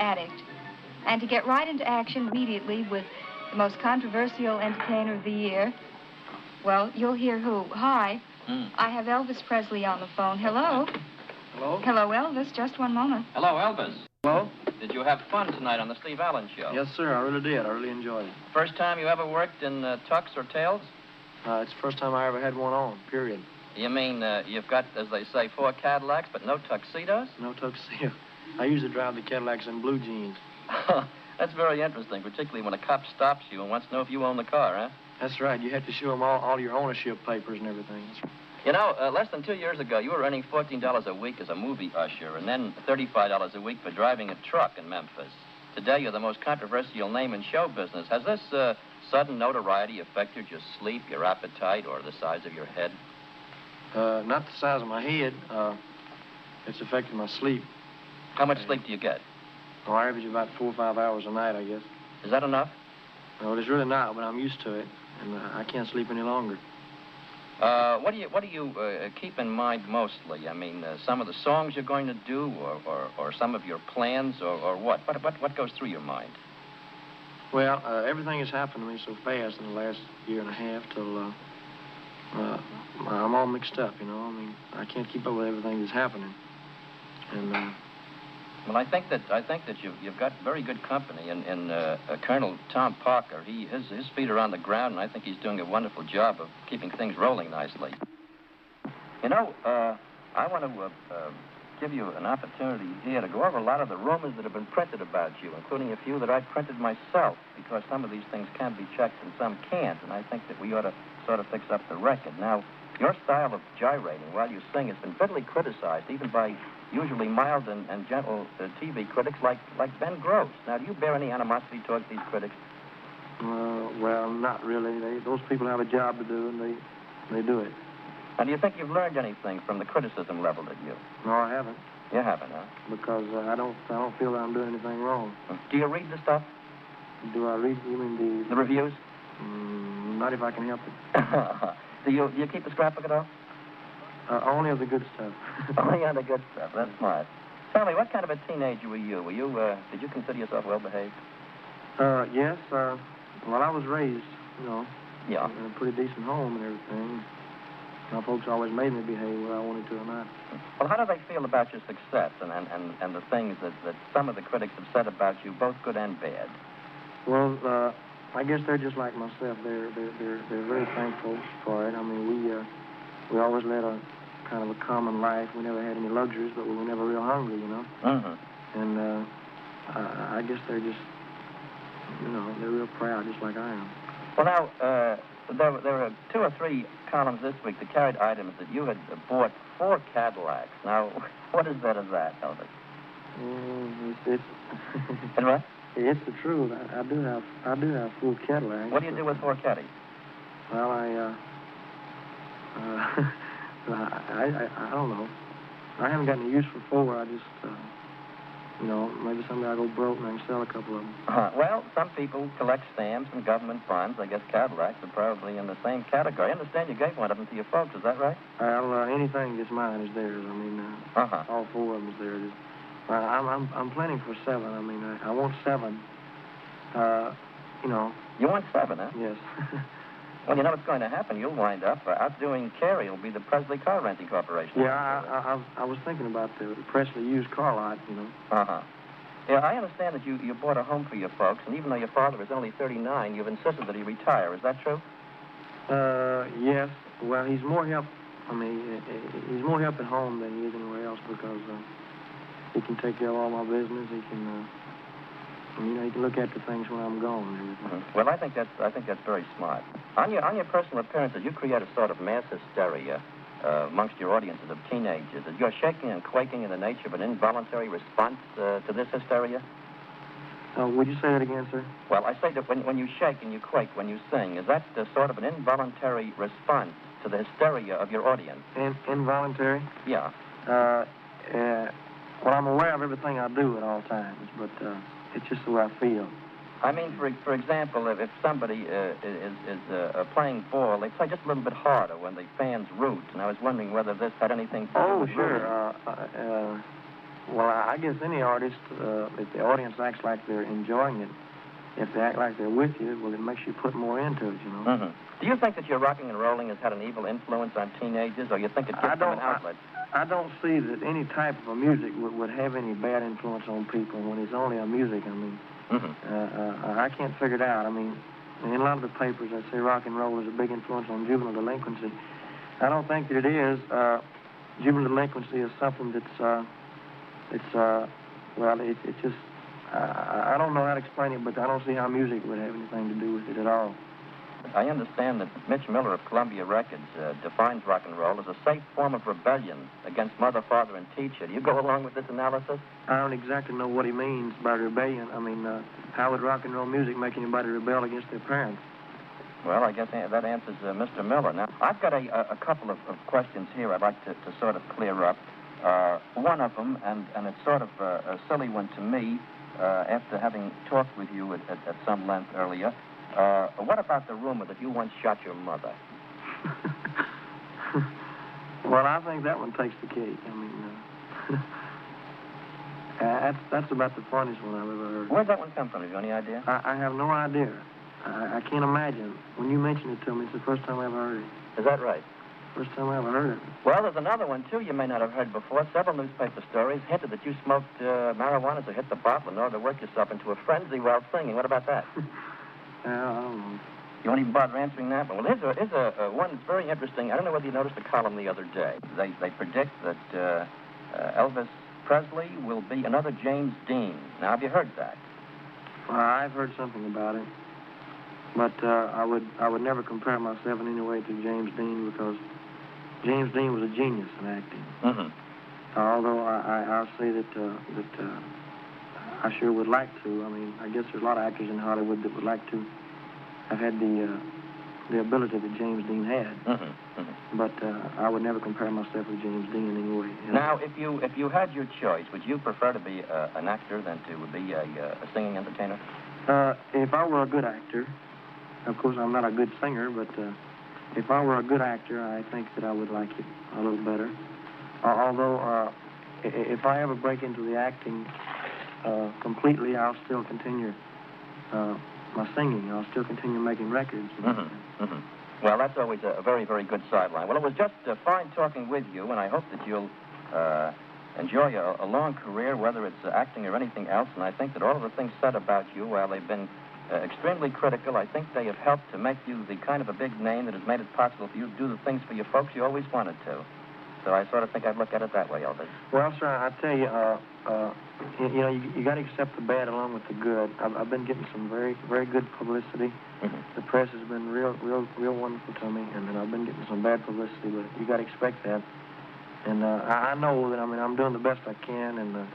addict. And to get right into action immediately with the most controversial entertainer of the year, well, you'll hear who. Hi. I have Elvis Presley on the phone. Hello. Hello? Hello, Elvis. Just one moment. Hello, Elvis. Hello? Did you have fun tonight on the Steve Allen Show? Yes, sir, I really did. I really enjoyed it. First time you ever worked in tux or tails? It's the first time I ever had one on, period. You mean you've got, as they say, 4 Cadillacs, but no tuxedos? No tuxedo. I usually drive the Cadillacs in blue jeans. That's very interesting, particularly when a cop stops you and wants to know if you own the car, huh? That's right. You have to show them all your ownership papers and everything. You know, less than 2 years ago, you were earning $14 a week as a movie usher and then $35 a week for driving a truck in Memphis. Today, you're the most controversial name in show business. Has this sudden notoriety affected your sleep, your appetite, or the size of your head? Not the size of my head. It's affected my sleep. How much sleep do you get? Oh, I average about 4 or 5 hours a night, I guess. Is that enough? Well, it's really not, but I'm used to it, and I can't sleep any longer. What do you keep in mind mostly? I mean, some of the songs you're going to do, or some of your plans, or what? What goes through your mind? Well, everything has happened to me so fast in the last year and a half till I'm all mixed up, you know. I mean, I can't keep up with everything that's happening. And well, I think that you've got very good company in Colonel Tom Parker. His feet are on the ground, and I think he's doing a wonderful job of keeping things rolling nicely. You know, I want to give you an opportunity here to go over a lot of the rumors that have been printed about you, including a few that I printed myself, because some of these things can be checked and some can't, and I think that we ought to sort of fix up the record. Now, your style of gyrating while you sing has been bitterly criticized, even by usually mild and gentle TV critics like Ben Gross. Now, do you bear any animosity towards these critics? Well, not really. Those people have a job to do, and they do it. And do you think you've learned anything from the criticism leveled at you? No, I haven't. You haven't, huh? Because I don't feel that I'm doing anything wrong. Do you read the stuff? Do I read? You mean the reviews? Not if I can help it. Do you keep a scrapbook at all? Only of the good stuff. Only on the good stuff. That's smart. Tell me, what kind of a teenager were you? Did you consider yourself well-behaved? Yes. Well, I was raised, you know, yeah, in a pretty decent home and everything. My folks always made me behave whether I wanted to or not. Well, how do they feel about your success and the things that some of the critics have said about you, both good and bad? Well, I guess they're just like myself. They're very thankful for it. I mean, we always led a kind of a common life. We never had any luxuries, but we were never real hungry, you know. Mm-hmm. And I guess they're just, you know, they're real proud, just like I am. Well, now, there were 2 or 3 columns this week that carried items that you had bought 4 Cadillacs. Now, what is that of that, Elvis? It's And what? It's the truth. I do have 4 Cadillacs. What do you do with 4 Caddies? Well, I don't know. I haven't got any use for 4. I just, you know, maybe someday I'll go broke and I can sell a couple of them. Well, some people collect stamps and government bonds. I guess Cadillacs are probably in the same category. I understand you gave one of them to your folks. Is that right? Well, anything that's mine is theirs. I mean, all 4 of them is theirs. I'm planning for 7. I mean, I want 7. You know. You want 7, huh? Yes. Well, you know what's going to happen. You'll wind up outdoing Carey. It'll be the Presley Car Renting Corporation. Yeah, I was thinking about the Presley used car lot, you know. Yeah, I understand that you bought a home for your folks, and even though your father is only 39, you've insisted that he retire. Is that true? Yes. Well, he's more help. I mean, he's more help at home than he is anywhere else because he can take care of all my business. He can, you know, he can look after things when I'm gone and everything. Well, I think that's very smart. On your personal appearances, you create a sort of mass hysteria amongst your audiences of teenagers. Is your shaking and quaking in the nature of an involuntary response to this hysteria? Would you say that again, sir? Well, I say that when you shake and you quake when you sing, is that sort of an involuntary response to the hysteria of your audience? Involuntary? Yeah. Well, I'm aware of everything I do at all times, but it's just the way I feel. I mean, for example, if somebody is playing ball, they play just a little bit harder when the fans root, and I was wondering whether this had anything to do with sure. Well, I guess any artist, if the audience acts like they're enjoying it, if they act like they're with you, well, it makes you put more into it, you know. Mm-hmm. Do you think that your rocking and rolling has had an evil influence on teenagers, or you think it gives them an outlet? I don't see that any type of music would have any bad influence on people when it's only a music. I mean, I can't figure it out. I mean, in a lot of the papers, they say rock and roll is a big influence on juvenile delinquency. I don't think that it is. Juvenile delinquency is something that's just, I don't know how to explain it, but I don't see how music would have anything to do with it at all. I understand that Mitch Miller of Columbia Records defines rock and roll as a safe form of rebellion against mother, father, and teacher. Do you go along with this analysis? I don't exactly know what he means by rebellion. I mean, how would rock and roll music make anybody rebel against their parents? Well, I guess that answers Mr. Miller. Now, I've got a couple of questions here I'd like to sort of clear up. One of them, and it's sort of a silly one to me, after having talked with you at some length earlier, what about the rumor that you once shot your mother? Well, I think that one takes the cake. I mean, that's about the funniest one I've ever heard. Where'd that one come from? Have you any idea? I have no idea. I can't imagine. When you mentioned it to me, it's the first time I ever heard it. Is that right? First time I ever heard it. Well, there's another one, too, you may not have heard before. Several newspaper stories hinted that you smoked marijuana to hit the bottle in order to work yourself into a frenzy while singing. What about that? I don't know. You won't even bother answering that one. Well, here's a one that's very interesting. I don't know whether you noticed the column the other day. They predict that Elvis Presley will be another James Dean. Now, have you heard that? I've heard something about it. But I would never compare myself in any way to James Dean because James Dean was a genius in acting. Mm-hmm. Although I'll say that I sure would like to. I mean, I guess there's a lot of actors in Hollywood that would like to have had the ability that James Dean had. Mm-hmm. Mm-hmm. But I would never compare myself with James Dean in any way. Now, if you had your choice, would you prefer to be an actor than to be a singing entertainer? If I were a good actor, of course I'm not a good singer, but if I were a good actor, I think that I would like it a little better. Although, if I ever break into the acting completely, I'll still continue my singing. I'll still continue making records. Mm-hmm. Mm-hmm. Well, that's always a very, very good sideline. Well, it was just fine talking with you, and I hope that you'll enjoy a long career, whether it's acting or anything else. And I think that all of the things said about you, while they've been extremely critical, I think they have helped to make you the kind of a big name that has made it possible for you to do the things for your folks you always wanted to. So I sort of think I'd look at it that way, Elvis. Well, sir, I tell you, you got to accept the bad along with the good. I've been getting some very, very good publicity. Mm-hmm. The press has been real wonderful to me, and then I've been getting some bad publicity, but you got to expect that. And I know that, I'm doing the best I can, and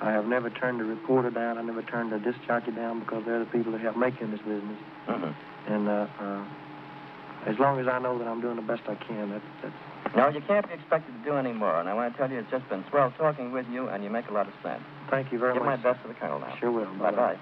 I have never turned a reporter down. I never turned a disc jockey down because they're the people that help make you in this business. Mm-hmm. And as long as I know that I'm doing the best I can, that's... No, you can't be expected to do any more. And I want to tell you, it's just been swell talking with you, and you make a lot of sense. Thank you very much. Give my best to the Colonel now. Sure will. Bye-bye.